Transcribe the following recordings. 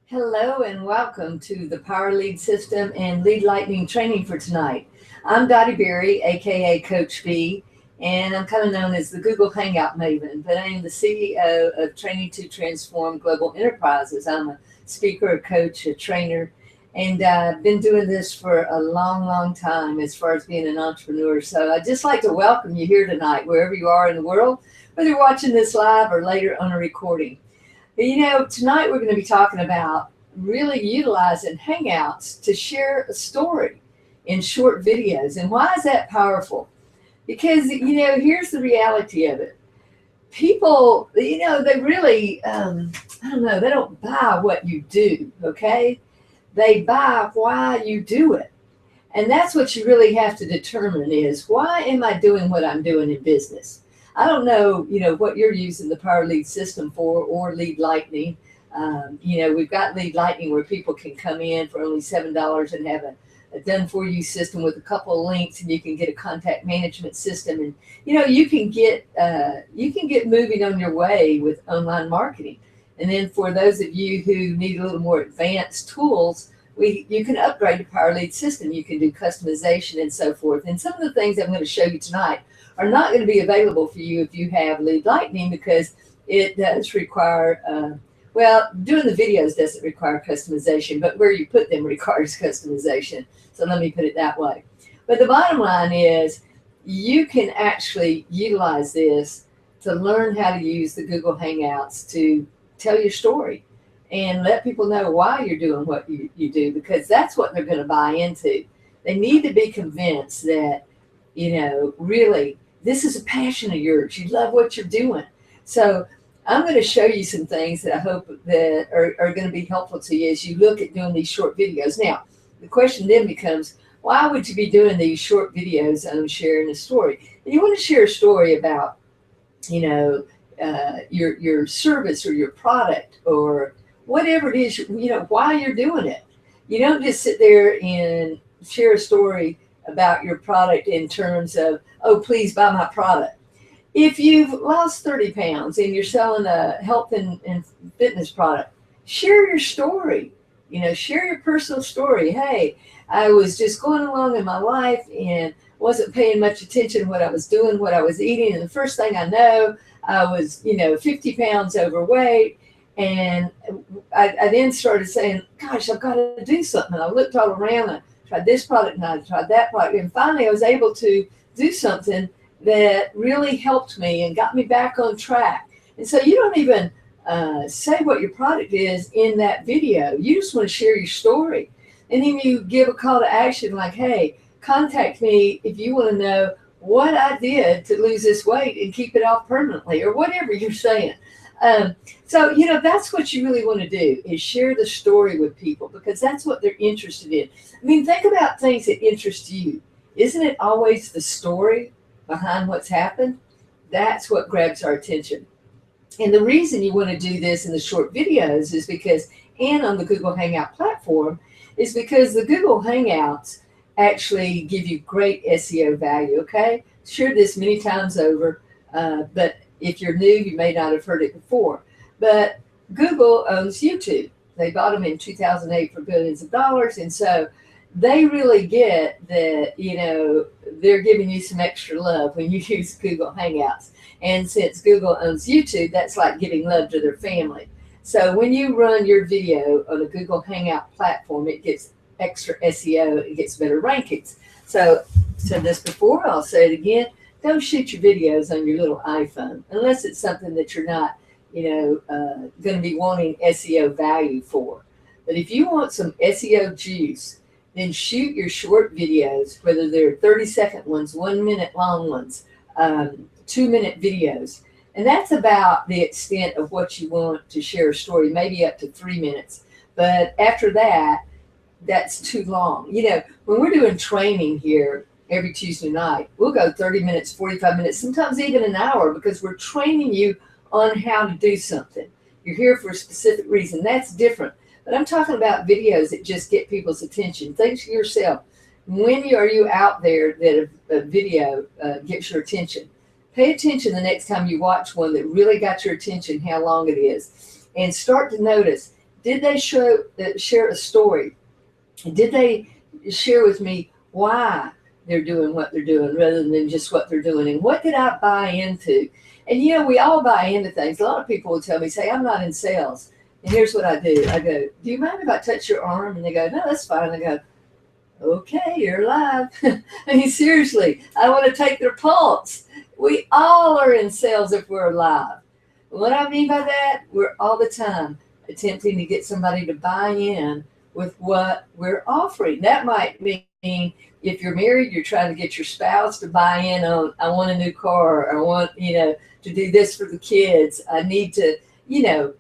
Hello and welcome to the Power Lead System and Lead Lightning training for tonight. I'm Dottie Berry, aka Coach B, and I'm kind of known as the Google Hangout Maven, but I am the CEO of Training to Transform Global Enterprises. I'm a speaker, a coach, a trainer, and I've been doing this for a long, long time as far as being an entrepreneur. So I'd just like to welcome you here tonight, wherever you are in the world, whether you're watching this live or later on a recording. Tonight we're going to be talking about really utilizing Hangouts to share a story in short videos. And why is that powerful? Because, here's the reality of it. People, they really, I don't know, they don't buy what you do, okay? They buy why you do it. And that's what you really have to determine is, why am I doing what I'm doing in business? I don't know, what you're using the Power Lead system for or Lead Lightning. We've got Lead Lightning where people can come in for only $7 and have a done-for-you system with a couple of links, and you can get a contact management system, and you can get moving on your way with online marketing. And then for those of you who need a little more advanced tools, you can upgrade to Power Lead system. You can do customization and so forth. And some of the things I'm going to show you tonight are not going to be available for you if you have Lead Lightning, because it does require, doing the videos doesn't require customization, but where you put them requires customization. So let me put it that way. But the bottom line is, you can actually utilize this to learn how to use the Google Hangouts to tell your story and let people know why you're doing what you do, because that's what they're going to buy into. They need to be convinced that, really, this is a passion of yours. You love what you're doing. So I'm going to show you some things that I hope that are going to be helpful to you as you look at doing these short videos. Now, the question then becomes, why would you be doing these short videos on sharing a story? And you want to share a story about, your service or your product or whatever it is, why you're doing it. You don't just sit there and share a story about your product in terms of, oh, please buy my product. If you've lost 30 pounds and you're selling a health and fitness product, share your story. Share your personal story. Hey, I was just going along in my life and wasn't paying much attention to what I was doing, what I was eating. And the first thing I know, I was, 50 pounds overweight. And I then started saying, gosh, I've got to do something. And I looked all around. I tried this product and I tried that product. And finally, I was able to do something that really helped me and got me back on track. And so you don't even say what your product is in that video. You just want to share your story. And then you give a call to action like, hey, contact me if you want to know what I did to lose this weight and keep it off permanently, or whatever you're saying. That's what you really want to do, is share the story with people, because that's what they're interested in. I mean, think about things that interest you. Isn't it always the story behind what's happened? That's what grabs our attention. And the reason you want to do this in the short videos is because, and on the Google Hangout platform, is because the Google Hangouts actually give you great SEO value, okay? Shared this many times over, but if you're new, you may not have heard it before. But Google owns YouTube. They bought them in 2008 for billions of dollars. And so they really get that, they're giving you some extra love when you use Google Hangouts. And since Google owns YouTube, that's like giving love to their family. So when you run your video on a Google Hangout platform, it gets extra SEO, it gets better rankings. So I said this before, I'll say it again. Don't shoot your videos on your little iPhone unless it's something that you're not, going to be wanting SEO value for. But if you want some SEO juice, then shoot your short videos, whether they're 30-second ones, 1 minute long ones, 2-minute videos. And that's about the extent of what you want to share a story, maybe up to 3 minutes. But after that, that's too long. When we're doing training here every Tuesday night, we'll go 30 minutes, 45 minutes, sometimes even an hour, because we're training you on how to do something. You're here for a specific reason. That's different. But I'm talking about videos that just get people's attention. Think to yourself, when are you out there that a video gets your attention? Pay attention the next time you watch one that really got your attention, how long it is. And start to notice, Did they share a story? Did they share with me why they're doing what they're doing rather than just what they're doing? And what did I buy into? And we all buy into things. A lot of people will tell me, say, I'm not in sales. And here's what I do. I go, do you mind if I touch your arm? And they go, no, that's fine. I go, okay, you're alive. I mean, seriously, I want to take their pulse. We all are in sales if we're alive. What I mean by that, we're all the time attempting to get somebody to buy in with what we're offering. That might mean if you're married, you're trying to get your spouse to buy in on, I want a new car, or I want, to do this for the kids. I need to,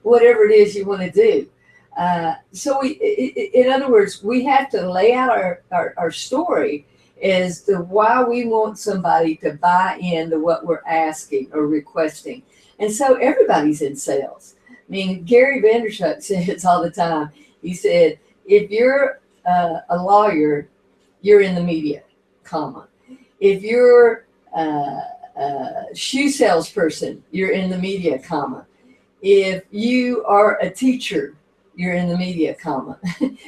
whatever it is you want to do. So in other words, we have to lay out our story as to why we want somebody to buy into what we're asking or requesting. And so everybody's in sales. I mean, Gary Vaynerchuk says all the time, he said, if you're a lawyer, you're in the media, comma. If you're a shoe salesperson, you're in the media, comma. If you are a teacher, you're in the media, comma.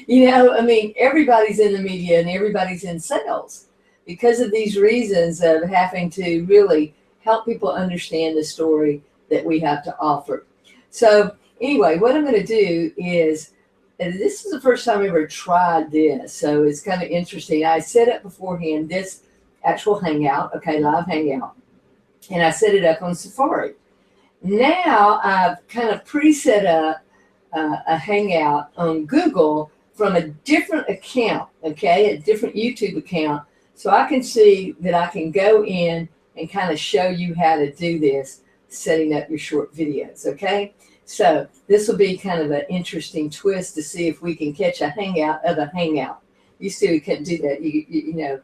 Everybody's in the media and everybody's in sales because of these reasons of having to really help people understand the story that we have to offer. So anyway, what I'm going to do is, and this is the first time I've ever tried this, so it's kind of interesting. I set up beforehand this actual Hangout, live Hangout, and I set it up on Safari. Now I've kind of pre-set up a Hangout on Google from a different account, a different YouTube account, so I can see that I can go in and kind of show you how to do this, setting up your short videos, okay? So this will be kind of an interesting twist to see if we can catch a Hangout of a Hangout. You see, we couldn't do that,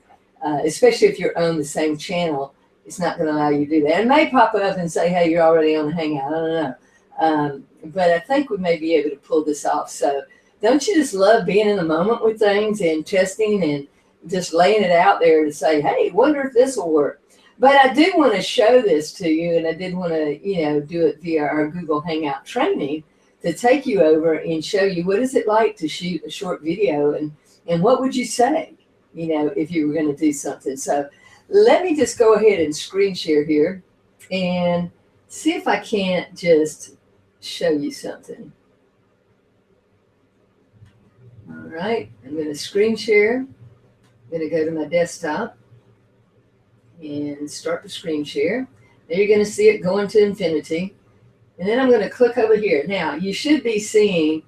especially if you're on the same channel. It's not going to allow you to do that. It may pop up and say, hey, you're already on a Hangout. I don't know. But I think we may be able to pull this off. So don't you just love being in the moment with things and testing and just laying it out there to say, hey, wonder if this will work. But I do want to show this to you, and I did want to, do it via our Google Hangout training to take you over and show you what is it like to shoot a short video and what would you say, if you were going to do something. So let me just go ahead and screen share here and see if I can't just show you something. All right, I'm going to screen share. I'm going to go to my desktop and start the screen share. Now you're going to see it going to infinity. And then I'm going to click over here. Now you should be seeing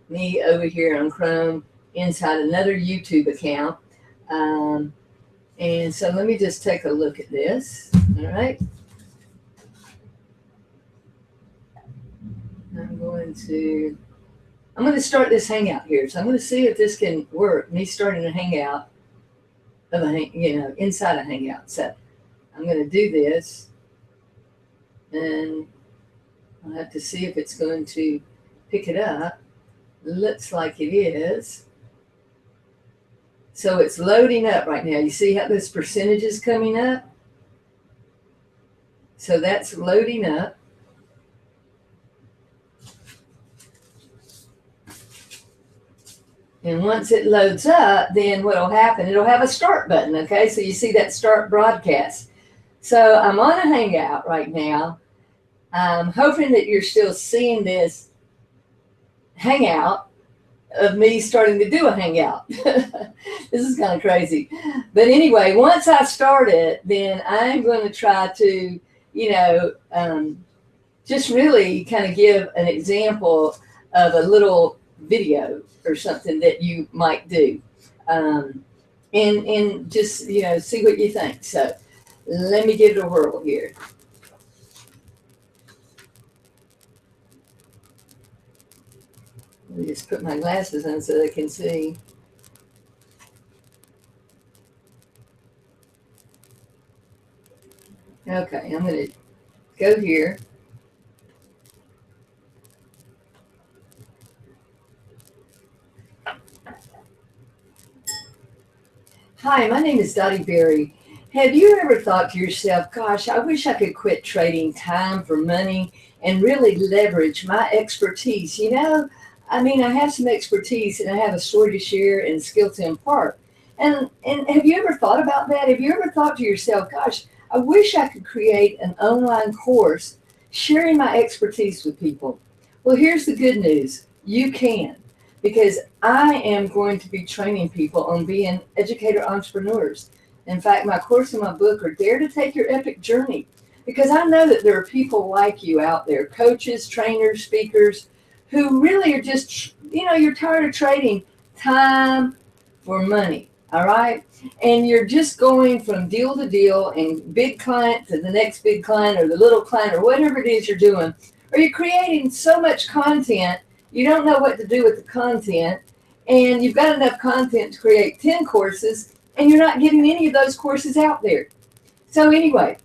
me over here on Chrome inside another YouTube account. And so let me just take a look at this. All right. I'm going to start this Hangout here. So I'm going to see if this can work. Me starting a Hangout of inside a Hangout. So I'm going to do this, and I'll have to see if it's going to pick it up. Looks like it is. So it's loading up right now. You see how this percentage is coming up? So that's loading up. And once it loads up, then what will happen, it'll have a start button, okay? So you see that start broadcast. So I'm on a Hangout right now. I'm hoping that you're still seeing this Hangout of me starting to do a Hangout. This is kind of crazy. But anyway, once I start it, then I'm going to try to, just really kind of give an example of a little video or something that you might do. And just, see what you think. So let me give it a whirl here. Let me just put my glasses on so they can see. Okay, I'm going to go here. Hi, my name is Dottie Berry. Have you ever thought to yourself, gosh, I wish I could quit trading time for money and really leverage my expertise? I mean, I have some expertise and I have a story to share and skill to impart. And have you ever thought about that? Have you ever thought to yourself, gosh, I wish I could create an online course sharing my expertise with people? Well, here's the good news. You can, because I am going to be training people on being educator entrepreneurs. In fact, my course and my book are Dare to Take Your Epic Journey, because I know that there are people like you out there, coaches, trainers, speakers, who really are just, you're tired of trading time for money. All right. And you're just going from deal to deal and big client to the next big client or the little client or whatever it is you're doing. Or you're creating so much content, you don't know what to do with the content. And you've got enough content to create 10 courses and you're not getting any of those courses out there. So, anyway,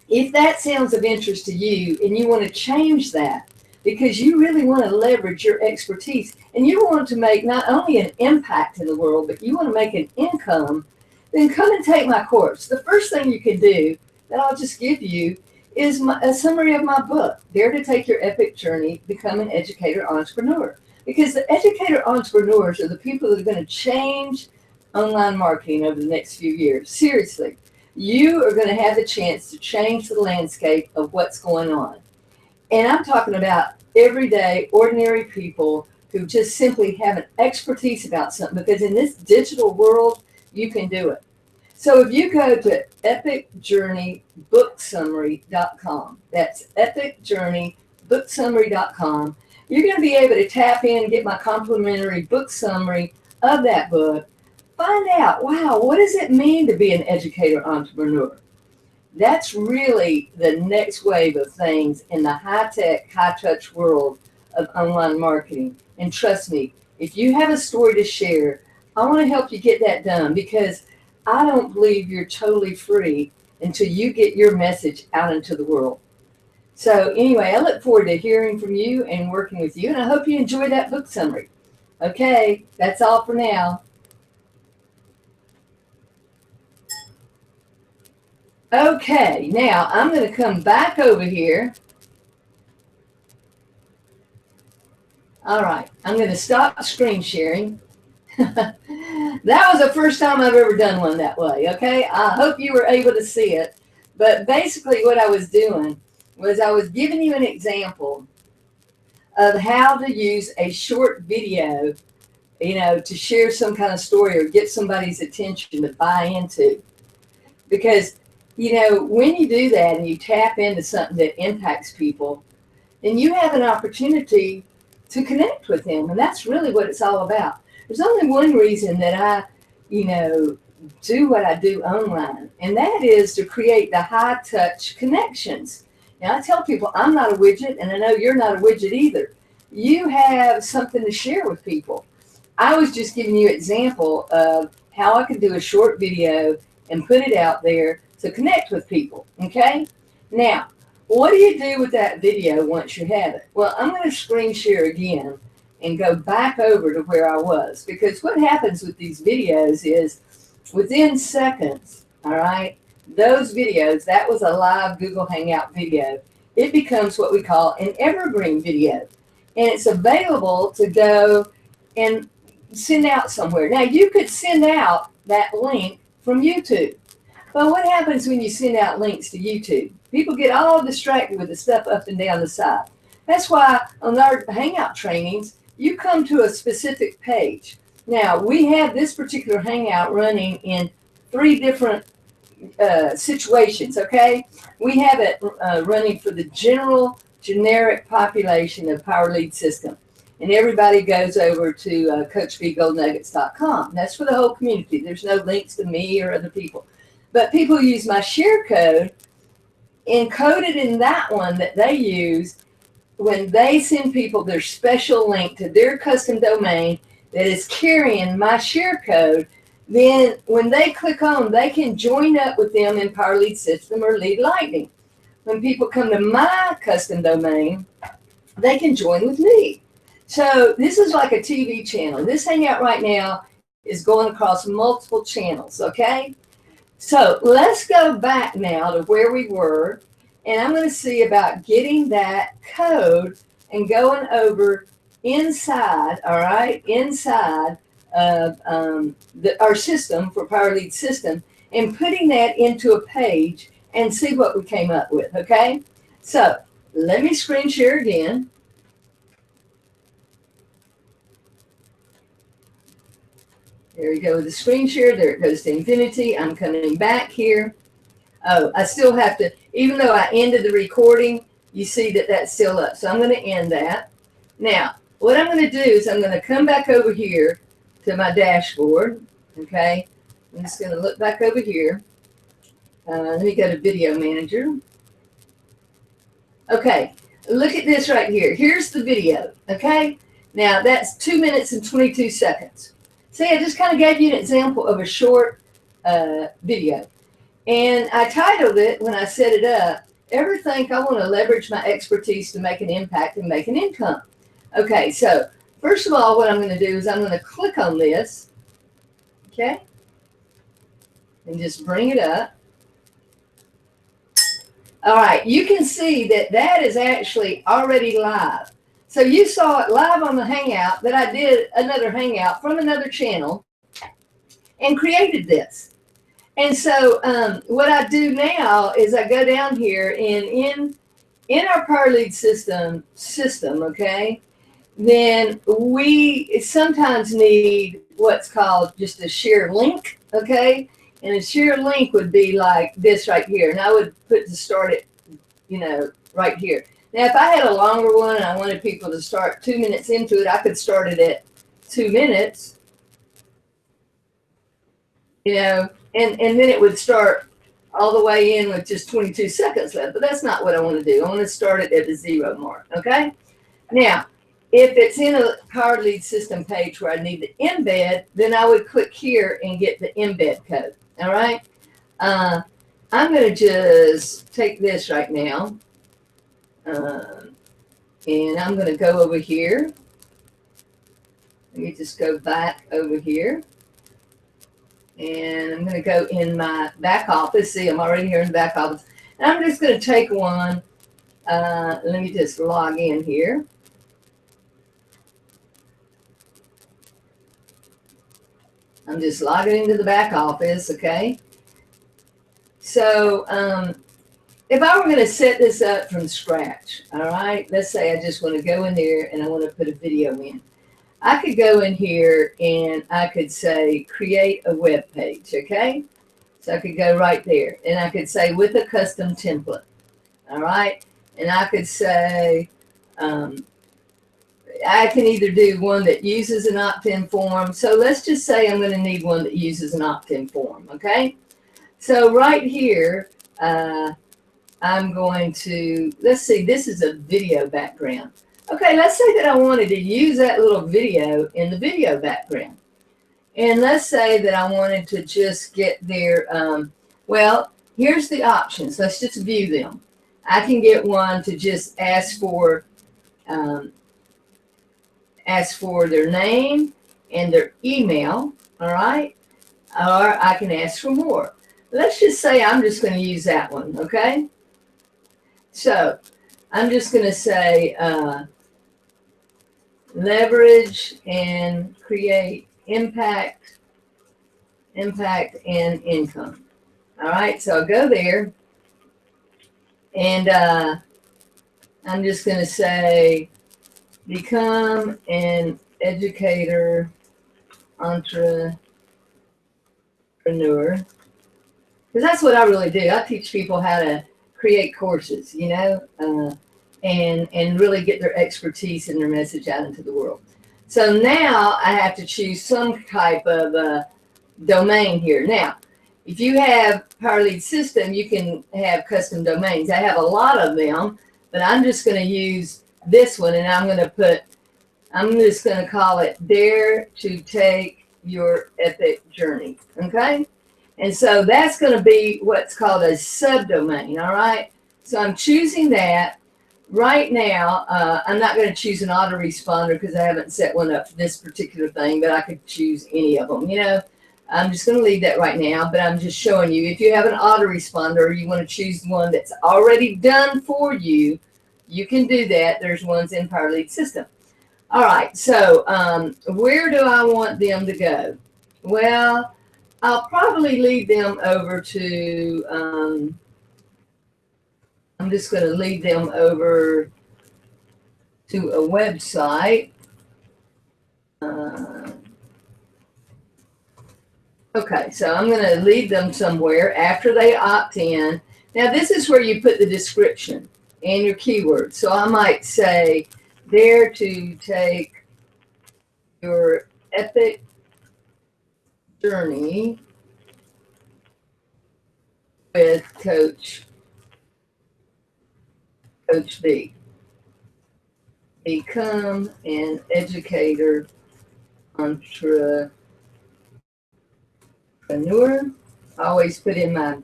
if that sounds of interest to you and you want to change that because you really want to leverage your expertise and you want to make not only an impact in the world, but you want to make an income, then come and take my course. The first thing you can do that I'll just give you is a summary of my book, Dare to Take Your Epic Journey, Become an Educator Entrepreneur. Because the educator entrepreneurs are the people that are going to change online marketing over the next few years. Seriously. You are going to have the chance to change the landscape of what's going on. And I'm talking about everyday, ordinary people who just simply have an expertise about something, because in this digital world, you can do it. So if you go to epicjourneybooksummary.com, that's epicjourneybooksummary.com, you're going to be able to tap in and get my complimentary book summary of that book. Find out, wow, what does it mean to be an educator entrepreneur? That's really the next wave of things in the high-tech, high-touch world of online marketing. And trust me, if you have a story to share, I want to help you get that done, because I don't believe you're totally free until you get your message out into the world. So anyway, I look forward to hearing from you and working with you, and I hope you enjoy that book summary. Okay, that's all for now. Okay, now I'm going to come back over here. All right, I'm going to stop screen sharing. That was the first time I've ever done one that way, okay? I hope you were able to see it. But basically what I was doing was I was giving you an example of how to use a short video, to share some kind of story or get somebody's attention to buy into. Because when you do that and you tap into something that impacts people, then you have an opportunity to connect with them. And that's really what it's all about. There's only one reason that I, do what I do online, and that is to create the high touch connections. Now, I tell people I'm not a widget, and I know you're not a widget either. You have something to share with people. I was just giving you an example of how I could do a short video and put it out there to connect with people, okay? Now, what do you do with that video once you have it? Well, I'm going to screen share again and go back over to where I was, because what happens with these videos is within seconds, all right, those videos, that was a live Google Hangout video, it becomes what we call an evergreen video, and it's available to go and send out somewhere. Now, you could send out that link from YouTube. But what happens when you send out links to YouTube? People get all distracted with the stuff up and down the side. That's why on our Hangout trainings, you come to a specific page. Now, we have this particular Hangout running in 3 different situations, okay? We have it running for the generic population of Power Lead System. And everybody goes over to CoachBGoldNuggets.com. That's for the whole community. There's no links to me or other people. But people use my share code encoded in that one that they use when they send people their special link to their custom domain that is carrying my share code. Then when they click on, they can join up with them in Power Lead System or Lead Lightning. When people come to my custom domain, they can join with me. So this is like a TV channel. This Hangout right now is going across multiple channels, okay? So let's go back now to where we were, and I'm going to see about getting that code and going over inside, all right, inside of our system for Power Lead system, and putting that into a page and see what we came up with, okay? So let me screen share again. There we go with the screen share. There it goes to infinity. I'm coming back here. Oh, I still have to, even though I ended the recording, you see that that's still up. So I'm going to end that. Now, what I'm going to do is I'm going to come back over here to my dashboard. Okay. I'm just going to look back over here. Let me go to Video Manager. Okay. Look at this right here. Here's the video. Okay. Now, that's 2 minutes and 22 seconds. See, I just kind of gave you an example of a short video. And I titled it, when I set it up, Ever Think I Want to Leverage My Expertise to Make an Impact and Make an Income? Okay, so first of all, what I'm going to do is I'm going to click on this, okay, and just bring it up. All right, you can see that that is actually already live. So you saw it live on the Hangout, that I did another Hangout from another channel and created this. And so what I do now is I go down here and in our Power Lead system, okay, then we sometimes need what's called just a share link, okay? And a share link would be like this right here. And I would put to start it, you know, right here. Now, if I had a longer one and I wanted people to start 2 minutes into it, I could start it at 2 minutes, you know, and then it would start all the way in with just 22 seconds left. But that's not what I want to do. I want to start it at the 0 mark, okay? Now, if it's in a Power Lead system page where I need to embed, then I would click here and get the embed code, all right? I'm going to just take this right now, and I'm going to go over here. Let me just go back over here. And I'm going to go in my back office. See, I'm already here in the back office. And I'm just going to take one. Let me just log in here. I'm just logging into the back office, okay? So if I were going to set this up from scratch, all right, let's say I just want to go in there and I want to put a video in. I could go in here and I could say create a web page, okay? So I could go right there and I could say with a custom template, all right? And I could say I can either do one that uses an opt-in form. So let's just say I'm going to need one that uses an opt-in form, okay? So right here, I'm going to, let's see, this is a video background. Okay, let's say that I wanted to use that little video in the video background. And let's say that I wanted to just get their, well, here's the options. Let's just view them. I can get one to just ask for their name and their email, all right? Or I can ask for more. Let's just say I'm just going to use that one, okay? So I'm just going to say leverage and create impact and income. All right, so I'll go there and I'm just going to say become an educator entrepreneur, because that's what I really do. I teach people how to create courses, you know, and really get their expertise and their message out into the world. So now I have to choose some type of domain here. Now, if you have Power Lead system, you can have custom domains. I have a lot of them, but I'm just going to use this one, and I'm just going to call it Dare to Take Your Epic Journey, okay? And so that's going to be what's called a subdomain, all right? So I'm choosing that. Right now, I'm not going to choose an autoresponder because I haven't set one up for this particular thing, but I could choose any of them, you know. I'm just going to leave that right now, but I'm just showing you. If you have an autoresponder or you want to choose one that's already done for you, you can do that. There's ones in Power Lead system. All right, so where do I want them to go? Well, I'll probably lead them over to, I'm just going to lead them over to a website. Okay, so I'm going to lead them somewhere after they opt in. Now, this is where you put the description and your keywords. So I might say, dare to take your epic journey with Coach B. Become an educator, entrepreneur. I always put in my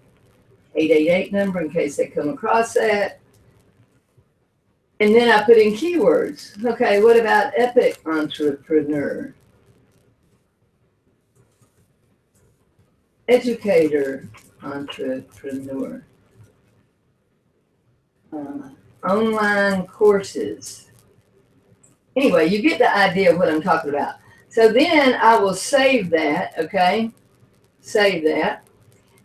888 number in case they come across that. And then I put in keywords. Okay, what about epic entrepreneur? Educator, entrepreneur. Online courses. Anyway, you get the idea of what I'm talking about. So then I will save that, okay? Save that.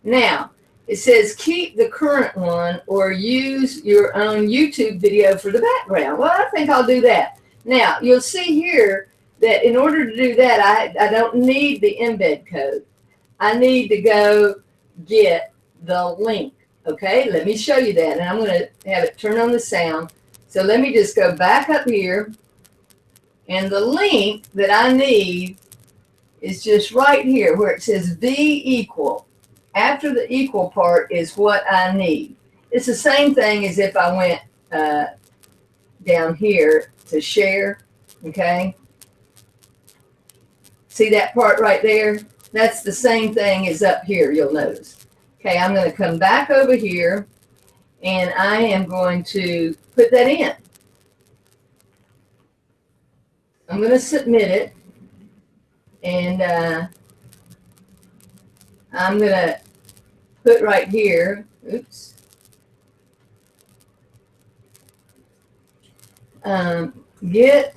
Now, it says keep the current one or use your own YouTube video for the background. Well, I think I'll do that. Now, you'll see here that in order to do that, I don't need the embed code. I need to go get the link. Okay, let me show you that. And I'm going to have it turn on the sound. So let me just go back up here. And the link that I need is just right here where it says V equal. After the equal part is what I need. It's the same thing as if I went down here to share. Okay. See that part right there? That's the same thing as up here, you'll notice. Okay, I'm going to come back over here and I am going to put that in. I'm going to submit it and I'm going to put right here, oops, get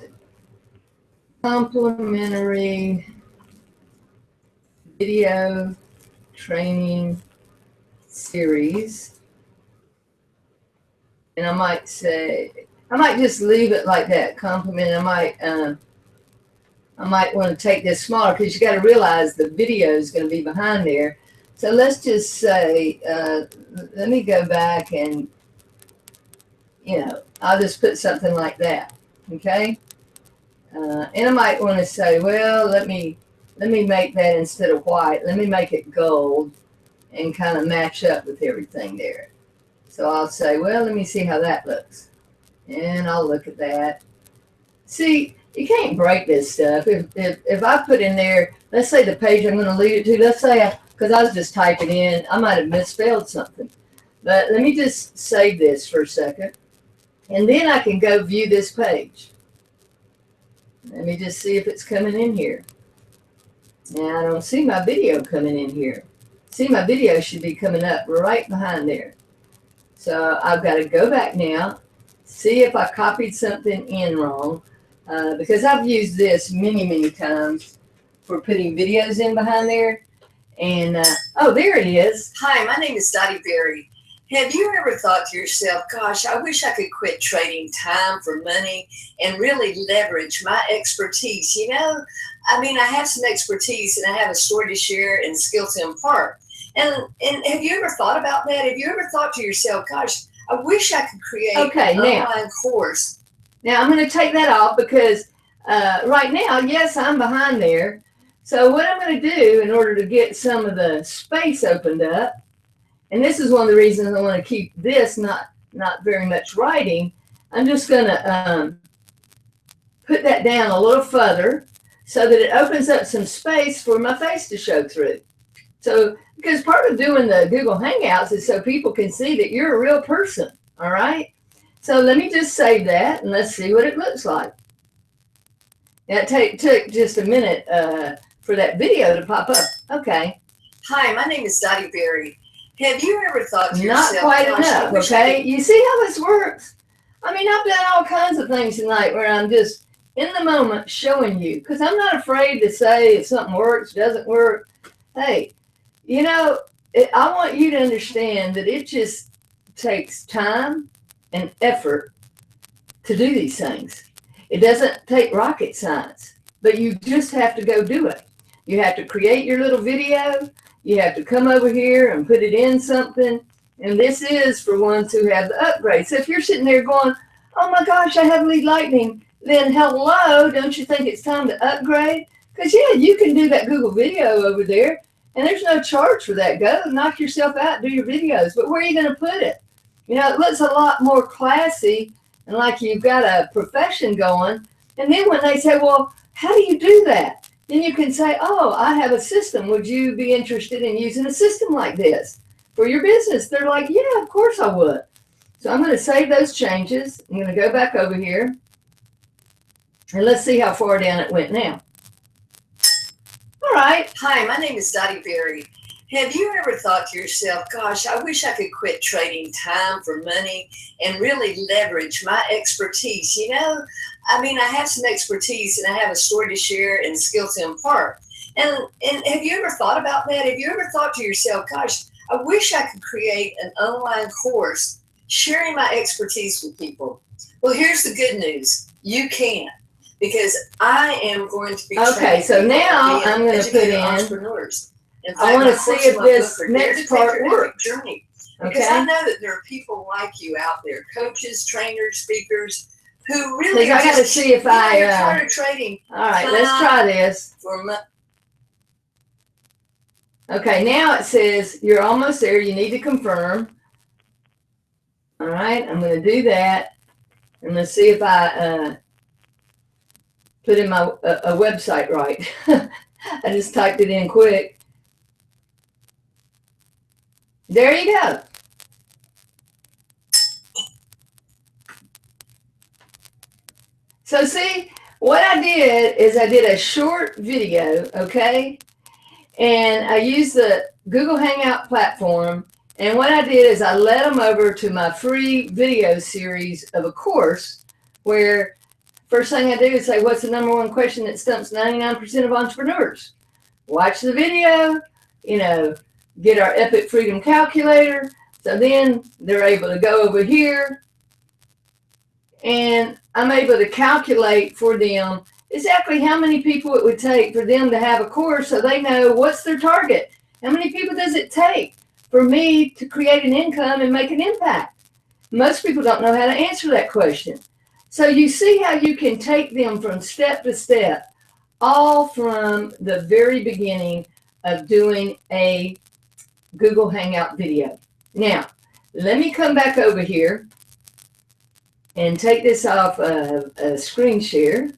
complimentary video training series. And I might say, I might just leave it like that, compliment. I might want to take this smaller because you got to realize the video is going to be behind there. So let's just say, let me go back and, I'll just put something like that. Okay. And I might want to say, well, let me make that instead of white. Let me make it gold and kind of match up with everything there. So I'll say, well, let me see how that looks. And I'll look at that. See, you can't break this stuff. If I put in there, let's say the page I'm going to lead it to, let's say, because I was just typing in, I might have misspelled something. But let me just save this for a second. And then I can go view this page. Let me just see if it's coming in here. Now, I don't see my video coming in here. See, my video should be coming up right behind there. So I've got to go back now, see if I copied something in wrong, because I've used this many, many times for putting videos in behind there. And, oh, there it is. Hi, my name is Dottie Berry. Have you ever thought to yourself, gosh, I wish I could quit trading time for money and really leverage my expertise? I mean, I have some expertise and I have a story to share and skill to impart. And have you ever thought about that? Have you ever thought to yourself, gosh, I wish I could create an online course? Now, I'm going to take that off because right now, yes, I'm behind there. So what I'm going to do in order to get some of the space opened up, and this is one of the reasons I want to keep this not very much writing, I'm just going to put that down a little further so that it opens up some space for my face to show through. So, because part of doing the Google Hangouts is so people can see that you're a real person, all right? So let me just save that and let's see what it looks like. Now, it took just a minute for that video to pop up. Okay. Hi, my name is Dottie Berry. Have you ever thought to yourself, not quite enough, okay? You see how this works? I mean, I've done all kinds of things tonight where I'm just in the moment showing you, because I'm not afraid to say if something works, doesn't work. Hey, you know, I want you to understand that it just takes time and effort to do these things. It doesn't take rocket science, but you just have to go do it. You have to create your little video. You have to come over here and put it in something. And this is for ones who have the upgrade. So if you're sitting there going, oh my gosh, I have lead lightning, then hello, don't you think it's time to upgrade? Because yeah, you can do that Google video over there, and there's no charge for that. Go knock yourself out, do your videos. But where are you going to put it? You know, it looks a lot more classy and like you've got a profession going. And then when they say, well, how do you do that? Then you can say, oh, I have a system. Would you be interested in using a system like this for your business? They're like, yeah, of course I would. So I'm going to save those changes. I'm going to go back over here. And let's see how far down it went now. All right. Hi, my name is Dottie Berry. Have you ever thought to yourself, gosh, I wish I could quit trading time for money and really leverage my expertise? You know, I mean, I have some expertise and I have a story to share and skill to impart. And have you ever thought about that? Have you ever thought to yourself, gosh, I wish I could create an online course sharing my expertise with people? Well, here's the good news. You can. Because I am going to be okay. So now I'm going to put in entrepreneurs. In fact, I want to see if this next part works. Journey. Because I know that there are people like you out there, coaches, trainers, speakers, who really. I got to see if I. Tired of trading. All right, let's try this. Okay, now it says you're almost there. You need to confirm. All right, I'm going to do that, and let's see if I put in my a website right. I just typed it in quick. There you go. So see, what I did is I did a short video, okay? And I used the Google Hangout platform. And what I did is I led them over to my free video series of a course where first thing I do is say, what's the number one question that stumps 99% of entrepreneurs? Watch the video, you know, get our Epic Freedom Calculator. So then they're able to go over here and I'm able to calculate for them exactly how many people it would take for them to have a course so they know what's their target. How many people does it take for me to create an income and make an impact? Most people don't know how to answer that question. So you see how you can take them from step to step, all from the very beginning of doing a Google Hangout video. Now, let me come back over here and take this off of a screen share.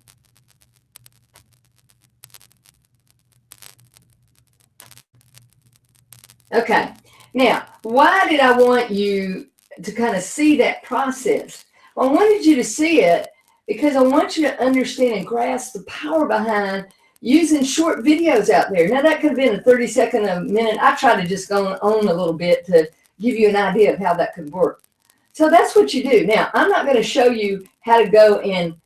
Okay, now, why did I want you to kind of see that process? Well, I wanted you to see it because I want you to understand and grasp the power behind using short videos out there. Now, that could have been a 30-second, a minute. I tried to just go on a little bit to give you an idea of how that could work. So that's what you do. Now, I'm not going to show you how to go in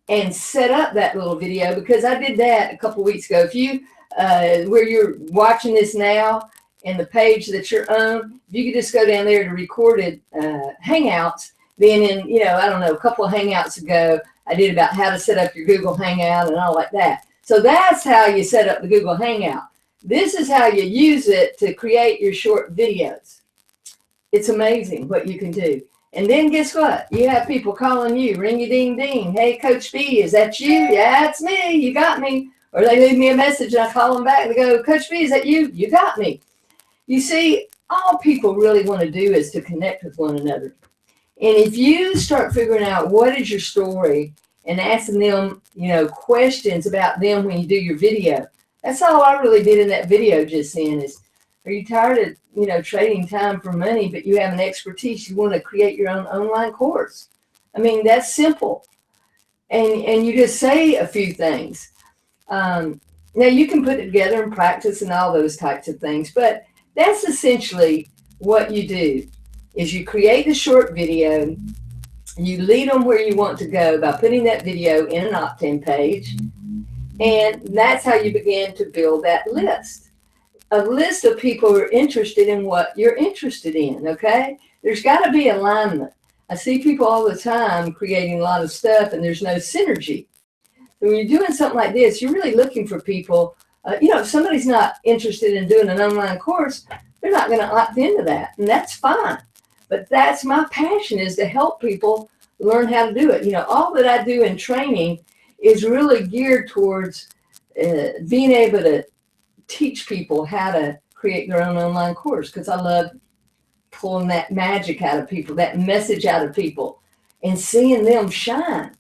and set up that little video because I did that a couple weeks ago. If you, where you're watching this now and the page that you're on, if you could just go down there to recorded Hangouts, then in, you know, I don't know, a couple of Hangouts ago, I did about how to set up your Google Hangout and all like that. So that's how you set up the Google Hangout. This is how you use it to create your short videos. It's amazing what you can do. And then guess what? You have people calling you, ring-a-ding-ding. Hey, Coach B, is that you? Yeah, it's me. You got me. Or they leave me a message and I call them back. They go, Coach B, is that you? You got me. You see, all people really want to do is to connect with one another. And if you start figuring out what is your story and asking them, you know, questions about them when you do your video, that's all I really did in that video just then is, are you tired of, you know, trading time for money, but you have an expertise, you want to create your own online course? I mean, that's simple. And you just say a few things. Now, you can put it together and practice and all those types of things, but that's essentially what you do, is you create a short video You lead them where you want to go by putting that video in an opt-in page. And that's how you begin to build that list. A list of people who are interested in what you're interested in, okay? There's got to be alignment. I see people all the time creating a lot of stuff and there's no synergy. So when you're doing something like this, you're really looking for people. If somebody's not interested in doing an online course, they're not going to opt into that, and that's fine. But that's my passion, is to help people learn how to do it. All that I do in training is really geared towards being able to teach people how to create their own online course, because I love pulling that magic out of people, that message out of people, and seeing them shine.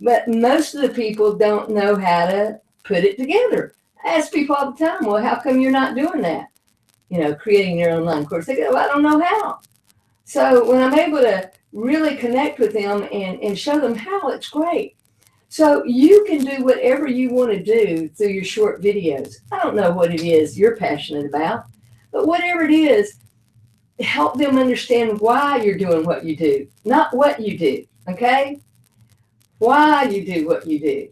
But most of the people don't know how to put it together. I ask people all the time, well, how come you're not doing that? Creating your online course. They go, well, I don't know how. So when I'm able to really connect with them and show them how, it's great. So you can do whatever you want to do through your short videos. I don't know what it is you're passionate about, but whatever it is, help them understand why you're doing what you do, not what you do, okay? Why you do what you do.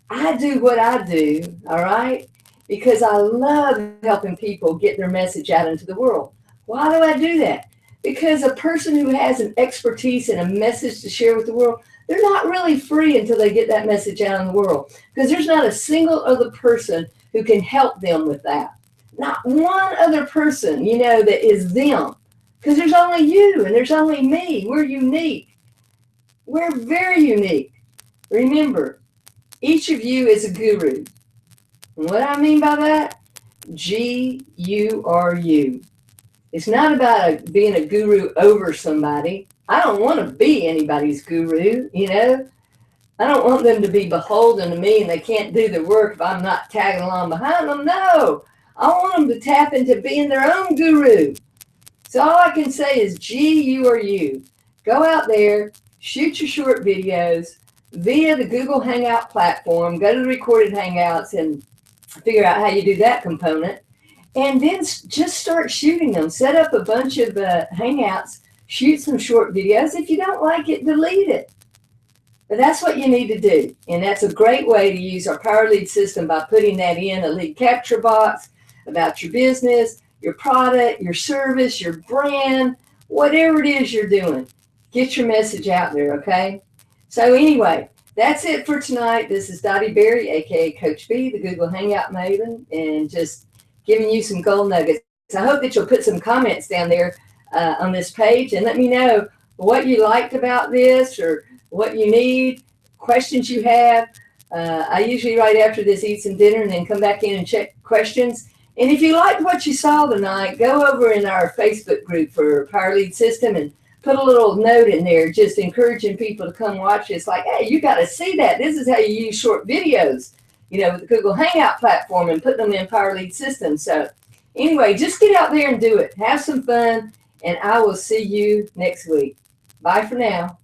I do what I do, all right, because I love helping people get their message out into the world. Why do I do that? Because a person who has an expertise and a message to share with the world, they're not really free until they get that message out in the world, because there's not a single other person who can help them with that. Not one other person, that is them, because there's only you and there's only me. We're unique. We're very unique. Remember, each of you is a guru. And what I mean by that, G-U-R-U. It's not about being a guru over somebody. I don't want to be anybody's guru, I don't want them to be beholden to me and they can't do the work if I'm not tagging along behind them. No, I want them to tap into being their own guru. So all I can say is G-U-R-U. Go out there, shoot your short videos via the Google Hangout platform. Go to the recorded Hangouts and figure out how you do that component. And then just start shooting them. Set up a bunch of Hangouts, shoot some short videos. If you don't like it, delete it. But that's what you need to do. And that's a great way to use our Power Lead system, by putting that in a lead capture box about your business, your product, your service, your brand, whatever it is you're doing. Get your message out there, okay? So anyway, that's it for tonight. This is Dottie Berry, aka Coach B, the Google Hangout Maven, and just giving you some gold nuggets. I hope that you'll put some comments down there on this page and let me know what you liked about this, or what you need, questions you have. I usually right after this eat some dinner and then come back in and check questions. And if you liked what you saw tonight, go over in our Facebook group for Power Lead System and put a little note in there, just encouraging people to come watch this. Like, hey, you got to see that. This is how you use short videos, with the Google Hangout platform, and put them in Power Lead System. So anyway, just get out there and do it. Have some fun, and I will see you next week. Bye for now.